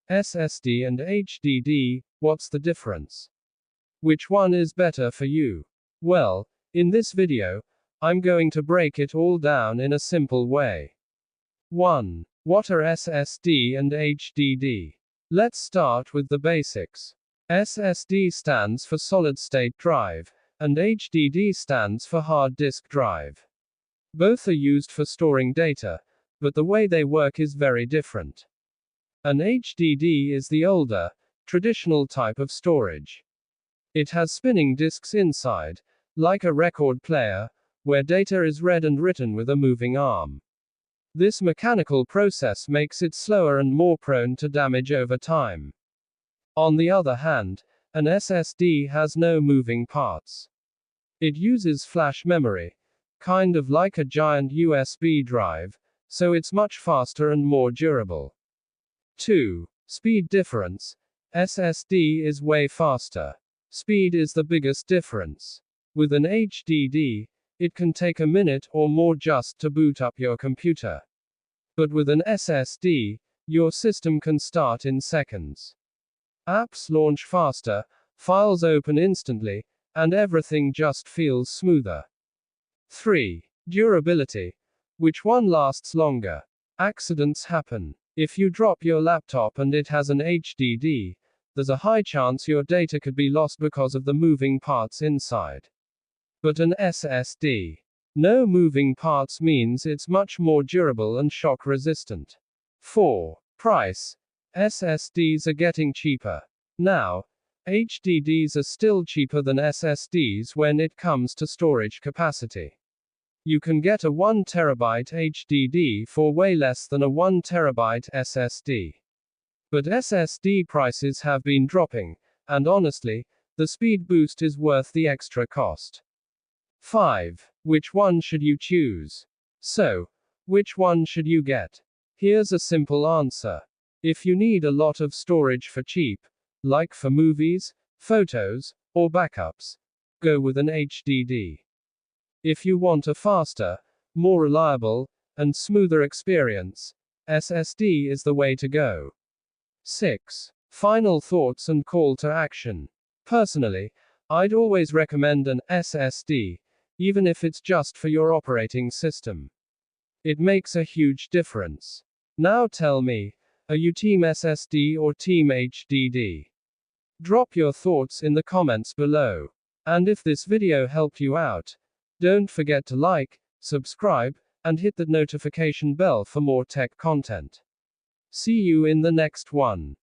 SSD and HDD, what's the difference? Which one is better for you? Well, in this video, I'm going to break it all down in a simple way. 1. What are SSD and HDD? Let's start with the basics. SSD stands for solid state drive, and HDD stands for hard disk drive. Both are used for storing data, but the way they work is very different. An HDD is the older, traditional type of storage. It has spinning disks inside, like a record player, where data is read and written with a moving arm. This mechanical process makes it slower and more prone to damage over time. On the other hand, an SSD has no moving parts. It uses flash memory, kind of like a giant USB drive, so it's much faster and more durable. 2. Speed difference. SSD is way faster. Speed is the biggest difference. With an HDD, it can take a minute or more just to boot up your computer. But with an SSD, your system can start in seconds. Apps launch faster, files open instantly, and everything just feels smoother. 3. Durability. Which one lasts longer? Accidents happen. If you drop your laptop and it has an HDD, there's a high chance your data could be lost because of the moving parts inside. But an SSD, no moving parts means it's much more durable and shock resistant. 4. Price. SSDs are getting cheaper. Now, HDDs are still cheaper than SSDs when it comes to storage capacity. You can get a 1 terabyte HDD for way less than a 1 terabyte SSD. But SSD prices have been dropping, and honestly, the speed boost is worth the extra cost. 5. Which one should you choose? So, which one should you get? Here's a simple answer. If you need a lot of storage for cheap, like for movies, photos, or backups, go with an HDD. If you want a faster, more reliable, and smoother experience, SSD is the way to go. 6. Final thoughts and call to action. Personally, I'd always recommend an SSD, even if it's just for your operating system. It makes a huge difference. Now tell me, are you team SSD or team HDD? Drop your thoughts in the comments below. And if this video helped you out, don't forget to like, subscribe, and hit the notification bell for more tech content. See you in the next one.